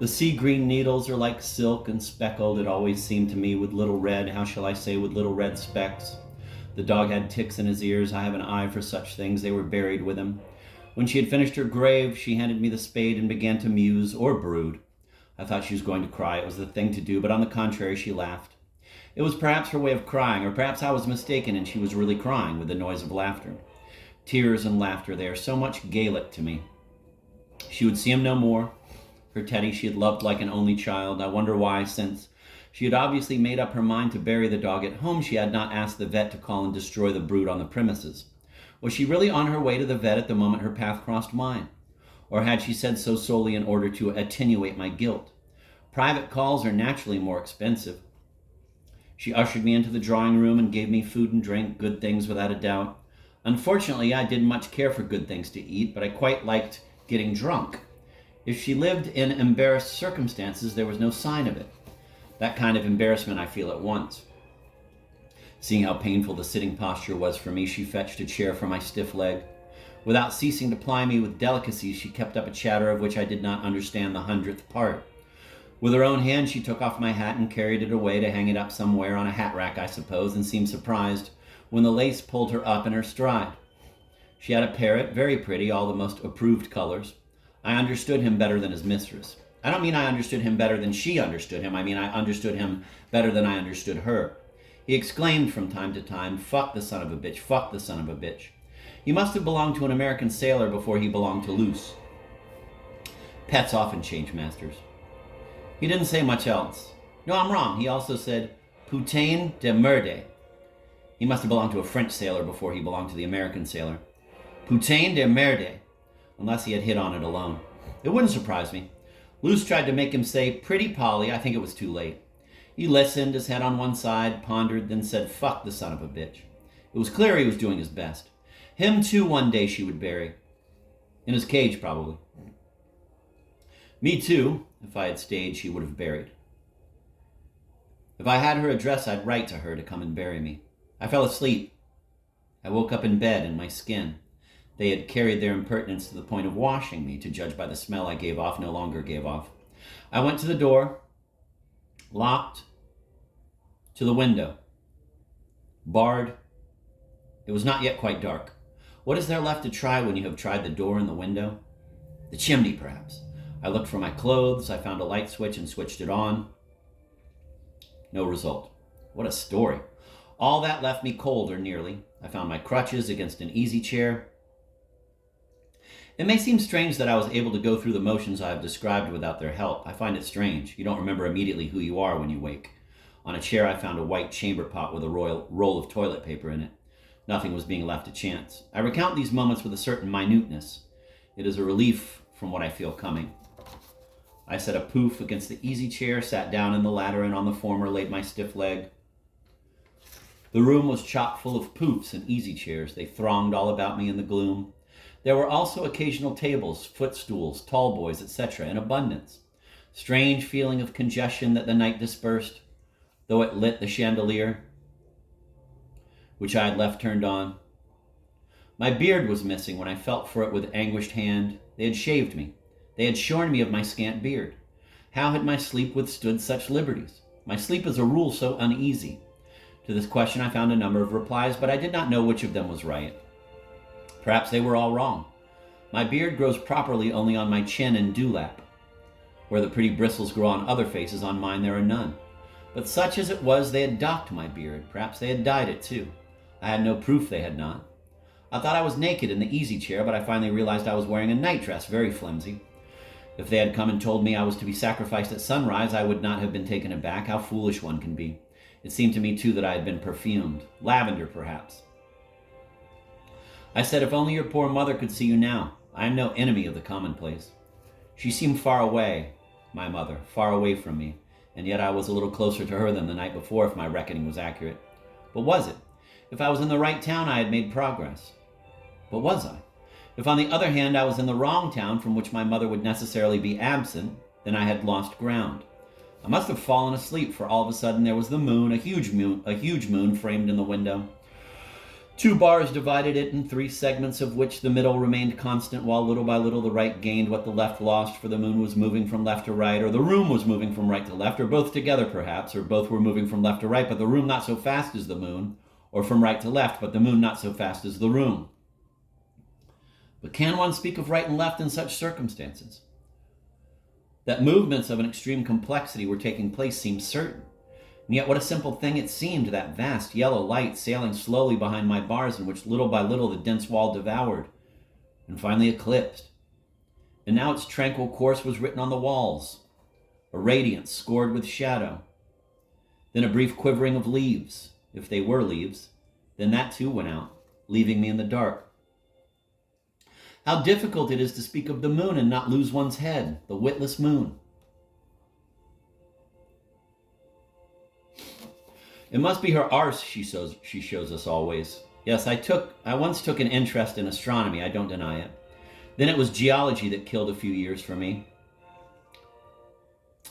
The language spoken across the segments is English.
The sea green needles are like silk and speckled, it always seemed to me, with little red, how shall I say, with little red specks. The dog had ticks in his ears. I have an eye for such things. They were buried with him. When she had finished her grave, she handed me the spade and began to muse or brood. I thought she was going to cry. It was the thing to do, but on the contrary, she laughed. It was perhaps her way of crying, or perhaps I was mistaken and she was really crying with the noise of laughter. Tears and laughter, they are so much Gaelic to me. She would see him no more. Her Teddy she had loved like an only child. I wonder why, since she had obviously made up her mind to bury the dog at home, she had not asked the vet to call and destroy the brood on the premises. Was she really on her way to the vet at the moment her path crossed mine? Or had she said so solely in order to attenuate my guilt? Private calls are naturally more expensive. She ushered me into the drawing room and gave me food and drink, good things without a doubt. Unfortunately, I didn't much care for good things to eat, but I quite liked getting drunk. If she lived in embarrassed circumstances, there was no sign of it. That kind of embarrassment I feel at once. Seeing how painful the sitting posture was for me, she fetched a chair for my stiff leg. Without ceasing to ply me with delicacies, she kept up a chatter of which I did not understand the 100th part. With her own hand, she took off my hat and carried it away to hang it up somewhere on a hat rack, I suppose, and seemed surprised when the lace pulled her up in her stride. She had a parrot, very pretty, all the most approved colors. I understood him better than his mistress. I don't mean I understood him better than she understood him. I mean I understood him better than I understood her. He exclaimed from time to time, "Fuck the son of a bitch, fuck the son of a bitch." He must have belonged to an American sailor before he belonged to Luce. Pets often change masters. He didn't say much else. No, I'm wrong. He also said, "Putain de merde." He must have belonged to a French sailor before he belonged to the American sailor. Putain de merde. Unless he had hit on it alone. It wouldn't surprise me. Luce tried to make him say, "Pretty Polly." I think it was too late. He listened, his head on one side, pondered, then said, "Fuck the son of a bitch." It was clear he was doing his best. Him too one day she would bury. In his cage, probably. Me too, if I had stayed, she would have buried. If I had her address, I'd write to her to come and bury me. I fell asleep. I woke up in bed in my skin. They had carried their impertinence to the point of washing me, to judge by the smell I gave off, no longer gave off. I went to the door, locked, to the window, barred. It was not yet quite dark. What is there left to try when you have tried the door and the window? The chimney, perhaps. I looked for my clothes. I found a light switch and switched it on. No result. What a story. All that left me cold, or nearly. I found my crutches against an easy chair. It may seem strange that I was able to go through the motions I have described without their help. I find it strange. You don't remember immediately who you are when you wake. On a chair I found a white chamber pot with a roll of toilet paper in it. Nothing was being left to chance. I recount these moments with a certain minuteness. It is a relief from what I feel coming. I set a poof against the easy chair, sat down in the latter, and on the former laid my stiff leg. The room was chock full of poofs and easy chairs. They thronged all about me in the gloom. There were also occasional tables, footstools, tall boys, etc., in abundance. Strange feeling of congestion that the night dispersed, though it lit the chandelier, which I had left turned on. My beard was missing when I felt for it with anguished hand. They had shaved me. They had shorn me of my scant beard. How had my sleep withstood such liberties? My sleep is a rule so uneasy. To this question I found a number of replies, but I did not know which of them was right. Perhaps they were all wrong. My beard grows properly only on my chin and dewlap. Where the pretty bristles grow on other faces, on mine there are none. But such as it was, they had docked my beard. Perhaps they had dyed it too. I had no proof they had not. I thought I was naked in the easy chair, but I finally realized I was wearing a nightdress, very flimsy. If they had come and told me I was to be sacrificed at sunrise, I would not have been taken aback. How foolish one can be. It seemed to me too that I had been perfumed. Lavender, perhaps. I said, "If only your poor mother could see you now. I am no enemy of the commonplace." She seemed far away, my mother, far away from me, and yet I was a little closer to her than the night before, if my reckoning was accurate. But was it? If I was in the right town, I had made progress. But was I? If, on the other hand, I was in the wrong town from which my mother would necessarily be absent, then I had lost ground. I must have fallen asleep, for all of a sudden there was the moon, a huge moon framed in the window. 2 bars divided it in 3 segments, of which the middle remained constant, while little by little the right gained what the left lost, for the moon was moving from left to right, or the room was moving from right to left, or both together perhaps, or both were moving from left to right, but the room not so fast as the moon, or from right to left, but the moon not so fast as the room. But can one speak of right and left in such circumstances? That movements of an extreme complexity were taking place seemed certain. And yet what a simple thing it seemed, that vast yellow light sailing slowly behind my bars, in which little by little the dense wall devoured, and finally eclipsed. And now its tranquil course was written on the walls, a radiance scored with shadow. Then a brief quivering of leaves, if they were leaves. Then that too went out, leaving me in the dark. How difficult it is to speak of the moon and not lose one's head, the witless moon. It must be her arse, she shows us always. Yes, I once took an interest in astronomy, I don't deny it. Then it was geology that killed a few years for me.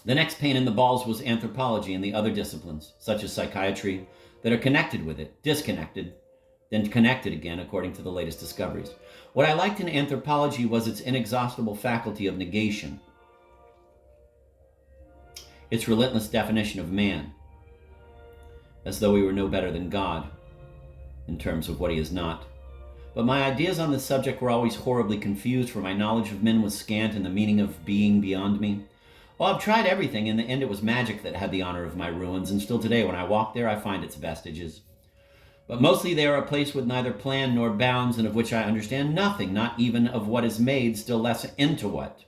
The next pain in the balls was anthropology and the other disciplines, such as psychiatry, that are connected with it, disconnected, then connected again according to the latest discoveries. What I liked in anthropology was its inexhaustible faculty of negation, its relentless definition of man, as though we were no better than God in terms of what he is not. But my ideas on this subject were always horribly confused, for my knowledge of men was scant and the meaning of being beyond me. Well, I've tried everything. In the end, it was magic that had the honor of my ruins, and still today, when I walk there, I find its vestiges. But mostly they are a place with neither plan nor bounds, and of which I understand nothing, not even of what is made, still less into what.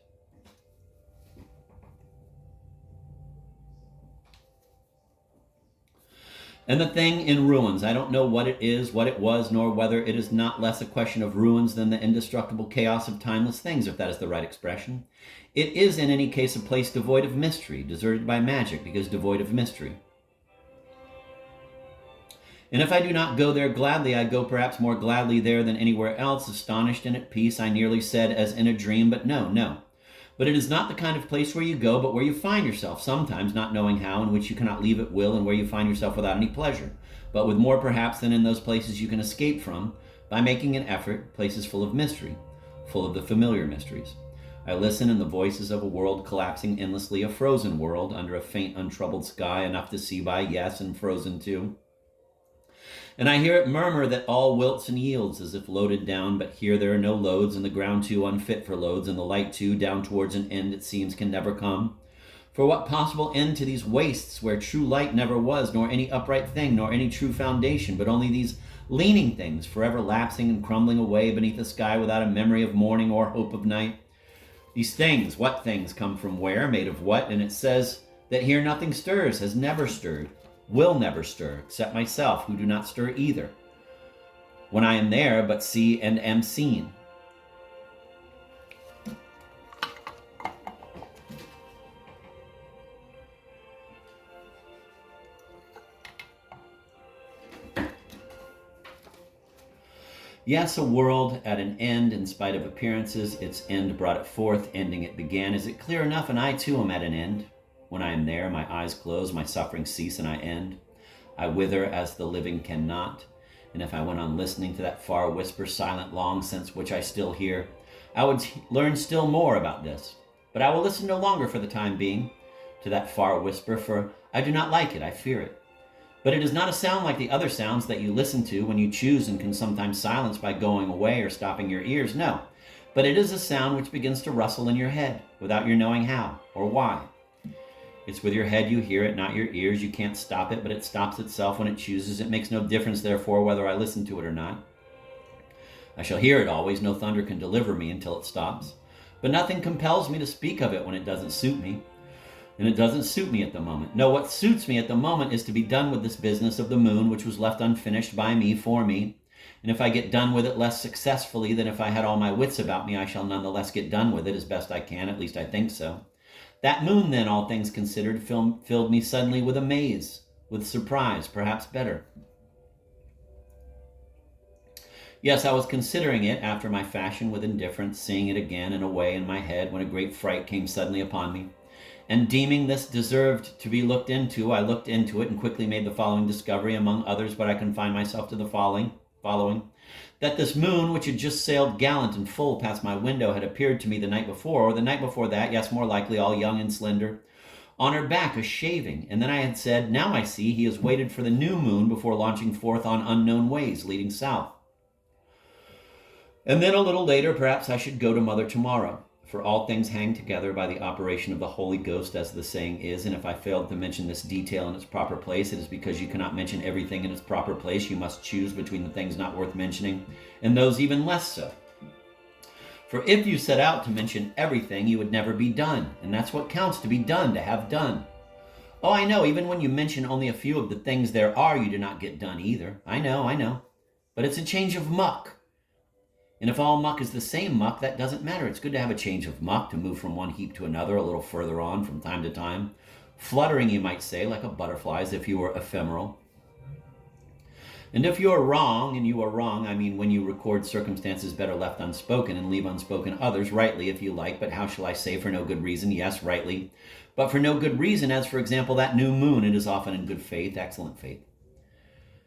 And the thing in ruins, I don't know what it is, what it was, nor whether it is not less a question of ruins than the indestructible chaos of timeless things, if that is the right expression. It is in any case a place devoid of mystery, deserted by magic, because devoid of mystery. And if I do not go there gladly, I go perhaps more gladly there than anywhere else, astonished and at peace, I nearly said, as in a dream, but no. But it is not the kind of place where you go, but where you find yourself, sometimes not knowing how, in which you cannot leave at will, and where you find yourself without any pleasure, but with more perhaps than in those places you can escape from, by making an effort, places full of mystery, full of the familiar mysteries. I listen in the voices of a world collapsing endlessly, a frozen world, under a faint, untroubled sky, enough to see by, yes, and frozen too. And I hear it murmur that all wilts and yields, as if loaded down, but here there are no loads, and the ground too unfit for loads, and the light too down towards an end it seems can never come. For what possible end to these wastes, where true light never was, nor any upright thing, nor any true foundation, but only these leaning things, forever lapsing and crumbling away beneath a sky without a memory of morning or hope of night? These things, what things, come from where, made of what? And it says that here nothing stirs, has never stirred, will never stir, except myself, who do not stir either, when I am there, but see and am seen. Yes, a world at an end, in spite of appearances, its end brought it forth, ending it began. Is it clear enough? And I too am at an end. When I am there, my eyes close, my sufferings cease, and I end. I wither as the living cannot. And if I went on listening to that far whisper, silent long since, which I still hear, I would learn still more about this. But I will listen no longer for the time being to that far whisper, for I do not like it, I fear it. But it is not a sound like the other sounds that you listen to when you choose and can sometimes silence by going away or stopping your ears. No, but it is a sound which begins to rustle in your head without your knowing how or why. It's with your head you hear it, not your ears. You can't stop it, but it stops itself when it chooses. It makes no difference, therefore, whether I listen to it or not. I shall hear it always. No thunder can deliver me until it stops. But nothing compels me to speak of it when it doesn't suit me. And it doesn't suit me at the moment. No, what suits me at the moment is to be done with this business of the moon, which was left unfinished by me for me. And if I get done with it less successfully than if I had all my wits about me, I shall nonetheless get done with it as best I can. At least I think so. That moon, then, all things considered, filled me suddenly with amaze, with surprise, perhaps better. Yes, I was considering it after my fashion with indifference, seeing it again and away in my head when a great fright came suddenly upon me. And deeming this deserved to be looked into, I looked into it and quickly made the following discovery, among others, but I confine myself to the following. following, that this moon, which had just sailed gallant and full past my window, had appeared to me the night before, or the night before that, yes, more likely, all young and slender, on her back a shaving, and then I had said, now I see he has waited for the new moon before launching forth on unknown ways leading south. And then a little later, perhaps I should go to Mother tomorrow, for all things hang together by the operation of the Holy Ghost, as the saying is, and if I failed to mention this detail in its proper place, it is because you cannot mention everything in its proper place. You must choose between the things not worth mentioning and those even less so. For if you set out to mention everything, you would never be done, and that's what counts, to be done, to have done. Oh, I know, even when you mention only a few of the things there are, you do not get done either. I know. But it's a change of muck. And if all muck is the same muck, that doesn't matter. It's good to have a change of muck, to move from one heap to another a little further on from time to time. Fluttering, you might say, like a butterfly, as if you were ephemeral. And if you are wrong, and you are wrong, I mean when you record circumstances better left unspoken and leave unspoken others, rightly if you like, but how shall I say, for no good reason? Yes, rightly. But for no good reason, as for example that new moon, it is often in good faith, excellent faith.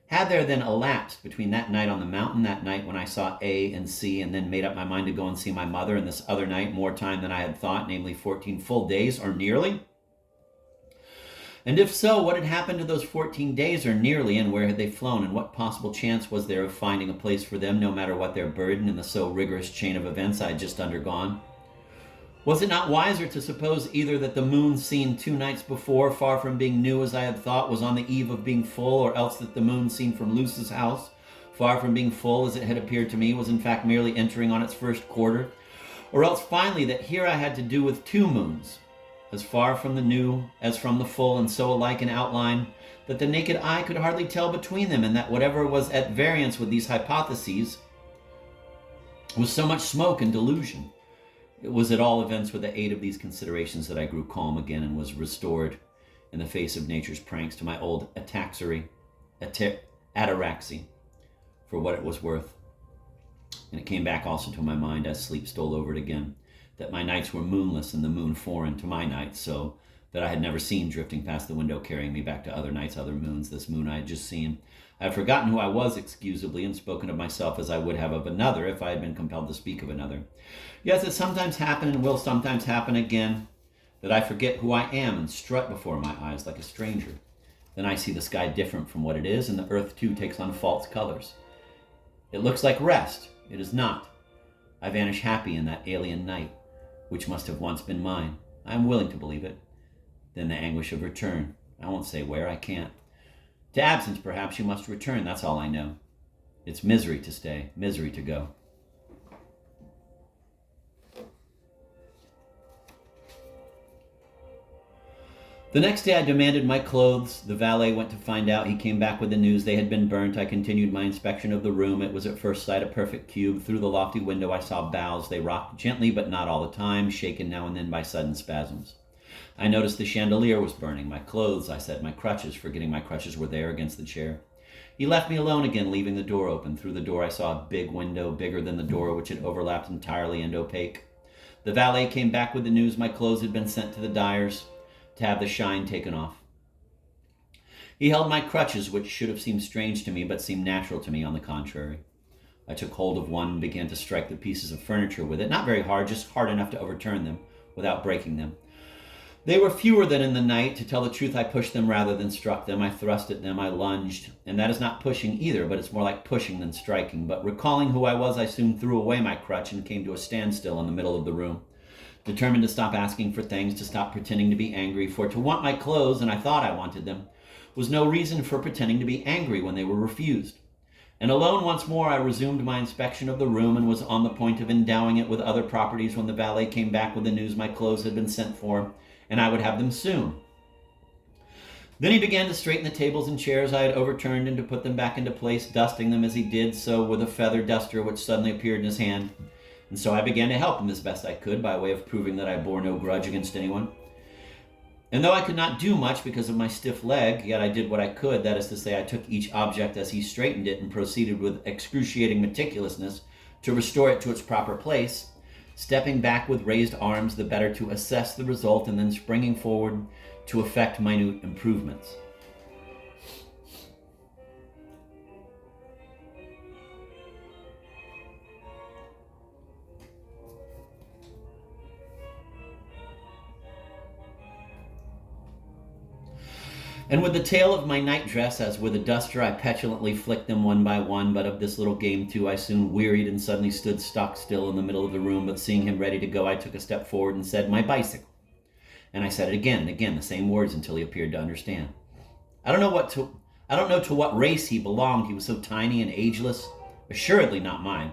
Had there then elapsed between that night on the mountain, that night when I saw A and C, and then made up my mind to go and see my mother, and this other night more time than I had thought, namely 14 full days, or nearly? And if so, what had happened to those 14 days, or nearly, and where had they flown, and what possible chance was there of finding a place for them, no matter what their burden in the so rigorous chain of events I had just undergone? Was it not wiser to suppose either that the moon seen 2 nights before, far from being new as I had thought, was on the eve of being full, or else that the moon seen from Luce's house, far from being full as it had appeared to me, was in fact merely entering on its first quarter, or else finally that here I had to do with 2 moons, as far from the new as from the full, and so alike in outline, that the naked eye could hardly tell between them, and that whatever was at variance with these hypotheses was so much smoke and delusion. It was at all events with the aid of these considerations that I grew calm again and was restored in the face of nature's pranks to my old ataraxy, for what it was worth. And it came back also to my mind as sleep stole over it again, that my nights were moonless and the moon foreign to my nights, so that I had never seen drifting past the window carrying me back to other nights, other moons, this moon I had just seen. I had forgotten who I was excusably and spoken of myself as I would have of another if I had been compelled to speak of another. Yes, it sometimes happened and will sometimes happen again that I forget who I am and strut before my eyes like a stranger. Then I see the sky different from what it is, and the earth too takes on false colors. It looks like rest. It is not. I vanish happy in that alien night, which must have once been mine. I am willing to believe it. Then the anguish of return. I won't say where, I can't. To absence, perhaps, you must return, that's all I know. It's misery to stay, misery to go. The next day I demanded my clothes. The valet went to find out. He came back with the news they had been burnt. I continued my inspection of the room. It was at first sight a perfect cube. Through the lofty window I saw boughs. They rocked gently, but not all the time, shaken now and then by sudden spasms. I noticed the chandelier was burning. My clothes, I said, my crutches, forgetting my crutches were there against the chair. He left me alone again, leaving the door open. Through the door I saw a big window, bigger than the door, which had overlapped entirely and opaque. The valet came back with the news my clothes had been sent to the dyer's to have the shine taken off. He held my crutches, which should have seemed strange to me, but seemed natural to me on the contrary. I took hold of one and began to strike the pieces of furniture with it, not very hard, just hard enough to overturn them without breaking them. They were fewer than in the night. To tell the truth, I pushed them rather than struck them. I thrust at them, I lunged, and that is not pushing either, but it's more like pushing than striking. But recalling who I was, I soon threw away my crutch and came to a standstill in the middle of the room. Determined to stop asking for things, to stop pretending to be angry, for to want my clothes, and I thought I wanted them, was no reason for pretending to be angry when they were refused. And alone once more, I resumed my inspection of the room and was on the point of endowing it with other properties when the valet came back with the news my clothes had been sent for, and I would have them soon. Then he began to straighten the tables and chairs I had overturned and to put them back into place, dusting them as he did so with a feather duster which suddenly appeared in his hand. And so I began to help him as best I could by way of proving that I bore no grudge against anyone. And though I could not do much because of my stiff leg, yet I did what I could. That is to say, I took each object as he straightened it and proceeded with excruciating meticulousness to restore it to its proper place, stepping back with raised arms the better to assess the result and then springing forward to effect minute improvements. And with the tail of my night dress, as with a duster, I petulantly flicked them one by one, but of this little game too I soon wearied and suddenly stood stock still in the middle of the room. But seeing him ready to go, I took a step forward and said, "My bicycle." And I said it again and again, the same words, until he appeared to understand. I don't know to what race he belonged. He was so tiny and ageless. Assuredly not mine.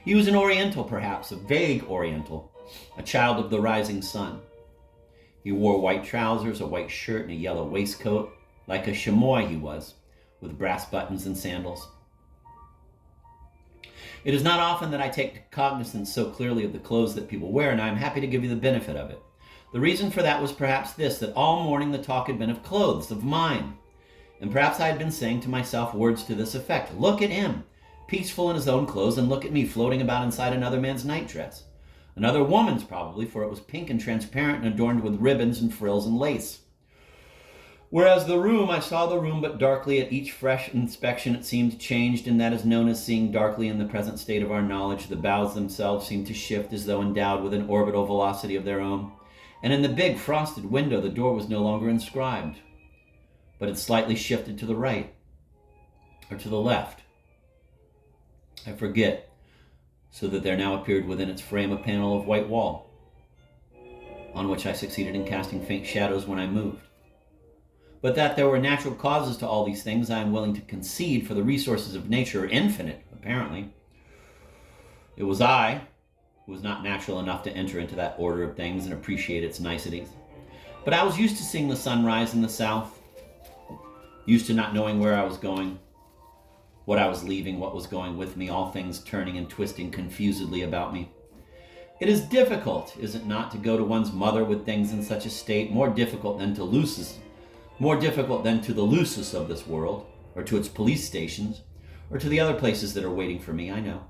He was an Oriental, perhaps, a vague Oriental, a child of the rising sun. He wore white trousers, a white shirt, and a yellow waistcoat, like a chamois he was, with brass buttons and sandals. It is not often that I take cognizance so clearly of the clothes that people wear, and I am happy to give you the benefit of it. The reason for that was perhaps this, that all morning the talk had been of clothes, of mine. And perhaps I had been saying to myself words to this effect: look at him, peaceful in his own clothes, and look at me floating about inside another man's nightdress. Another woman's probably, for it was pink and transparent and adorned with ribbons and frills and lace. Whereas I saw the room but darkly. At each fresh inspection it seemed changed, and that is known as seeing darkly in the present state of our knowledge. The boughs themselves seemed to shift as though endowed with an orbital velocity of their own. And in the big frosted window the door was no longer inscribed, but had slightly shifted to the right, or to the left. I forget, so that there now appeared within its frame a panel of white wall, on which I succeeded in casting faint shadows when I moved. But that there were natural causes to all these things I am willing to concede, for the resources of nature are infinite, apparently. It was I who was not natural enough to enter into that order of things and appreciate its niceties. But I was used to seeing the sun rise in the south, used to not knowing where I was going, what I was leaving, what was going with me, all things turning and twisting confusedly about me. It is difficult, is it not, to go to one's mother with things in such a state, more difficult than to the Lucis of this world, or to its police stations, or to the other places that are waiting for me, I know.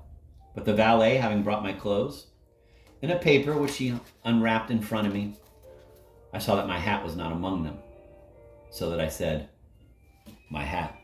But the valet, having brought my clothes, in a paper which he unwrapped in front of me, I saw that my hat was not among them, so that I said, "My hat."